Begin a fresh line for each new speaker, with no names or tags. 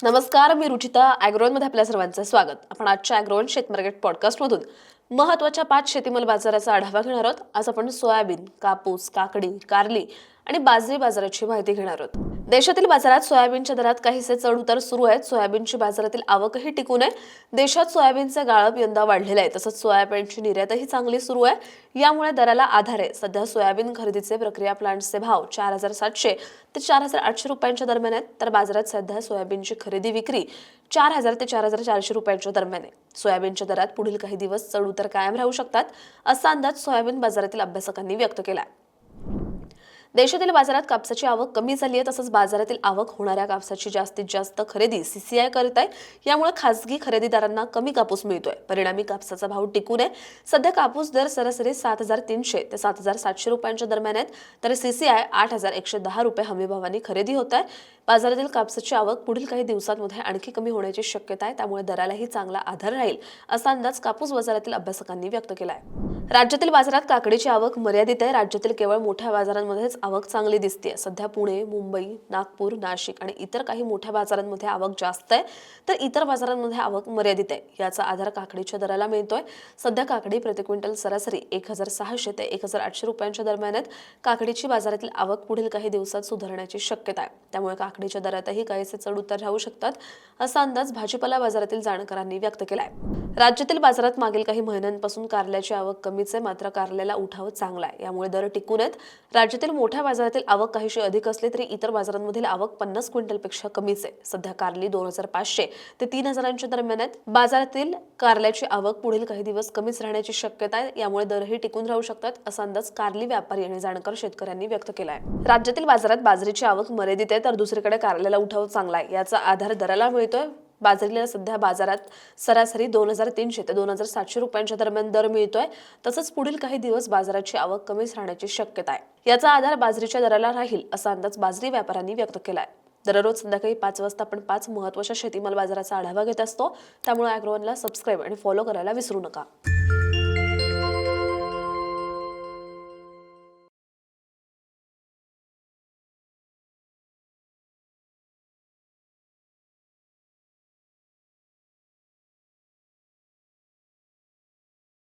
नमस्कार, मी रुचिता. मध्ये आपल्या सर्वांचं स्वागत. आपण आजच्या ॲग्रोवन शेत मार्केट पॉडकास्टमधून महत्त्वाच्या 5 शेतीमाल बाजाराचा आढावा घेणार आहोत. आज आपण सोयाबीन, कापूस, काकडी, कारली आणि बाजरी बाजाराची माहिती घेणार आहोत. देशातील बाजारात सोयाबीनच्या दरात काहीसे चढ उतार सुरू आहेत. सोयाबीनची बाजारातील आवकही टिकून आहे. देशात सोयाबीनचे गाळप यंदा वाढलेलं आहे. तसंच सोयाबीनची निर्यातही चांगली सुरू आहे. यामुळे दराला आधार आहे. सध्या सोयाबीन खरेदीचे प्रक्रिया प्लांट्सचे भाव 4,700 ते 4,800 रुपयांच्या दरम्यान आहेत. तर बाजारात सध्या सोयाबीनची खरेदी विक्री 4,000 ते 4,400 रुपयांच्या दरम्यान आहे. सोयाबीनच्या दरात पुढील काही दिवस चढ उतार कायम राहू शकतात, असा अंदाज सोयाबीन बाजारातील अभ्यासकांनी व्यक्त केला आहे. देशातील बाजारात कापसाची आवक कमी झाली आहे. तसंच बाजारातील आवक होणाऱ्या कापसाची जास्तीत जास्त खरेदी सीसीआय करत आहे. यामुळे खासगी खरेदीदारांना कमी कापूस मिळतोय. परिणामी कापसाचा भाव टिकून आहे. सध्या कापूस दर सरासरी 7,300 ते 7,700 रुपयांच्या दरम्यान आहेत. तर सीसीआय 8,110 रुपये हमीभावाने खरेदी होत आहे. बाजारातील कापसाची आवक पुढील काही दिवसांमध्ये आणखी कमी होण्याची शक्यता आहे. त्यामुळे दरालाही चांगला आधार राहील, असा अंदाज कापूस बाजारातील अभ्यासकांनी व्यक्त केला आहे. राज्यातील बाजारात काकडीची आवक मर्यादित आहे. राज्यातील केवळ मोठ्या बाजारांमध्येच आवक चांगली दिसते. सध्या पुणे, मुंबई, नागपूर, नाशिक आणि इतर काही मोठ्या बाजारांमध्ये आवक जास्त आहे, तर इतर बाजारांमध्ये आवक मर्यादित आहे. याचा आधार काकडीच्या दराला मिळतोय. सध्या काकडी प्रति क्विंटल सरासरी 1,600 ते 1,800 रुपयांच्या दरम्यान आहेत. काकडीची बाजारातील आवक पुढील काही दिवसात सुधारण्याची शक्यता आहे. त्यामुळे काकडीच्या दरातही काहीसे चढ उतार राहू शकतात, असा अंदाज भाजीपाला बाजारातील जाणकारांनी व्यक्त केला आहे. राज्यातील बाजारात मागील काही महिन्यांपासून कारल्याची आवक कमीच आहे, मात्र कारल्याला उठाव चांगला आहे. यामुळे दर टिकून आहेत. राज्यातील मोठ्या बाजारातील आवक काहीशी अधिक असली तरी इतर बाजारांमधील आवक 50 क्विंटलपेक्षा कमीच आहे. सध्या कारली 2,500 ते 3,000च्या दरम्यान आहेत. बाजारातील कारल्याची आवक पुढील काही दिवस कमीच राहण्याची शक्यता आहे. यामुळे दरही टिकून राहू शकतात, असा अंदाज कारली व्यापारी आणि जाणकार शेतकऱ्यांनी व्यक्त केला आहे. राज्यातील बाजारात बाजरीची आवक मर्यादित आहे, तर दुसरीकडे कारल्याला उठाव चांगला आहे. याचा आधार दराला मिळतोय. बाजरीला सध्या बाजारात सरासरी 2,300 ते 2,700 रुपयांच्या दरम्यान दर मिळतोय. तसंच पुढील काही दिवस बाजाराची आवक कमीच राहण्याची शक्यता आहे. याचा आधार बाजरीच्या दराला राहील, असा अंदाज बाजरी व्यापाऱ्यांनी व्यक्त केला आहे. दररोज संध्याकाळी 5 वाजता आपण 5 महत्त्वाच्या शेतीमाल बाजाराचा आढावा घेत असतो. त्यामुळे ॲग्रोवनला सबस्क्राईब आणि फॉलो करायला विसरू नका.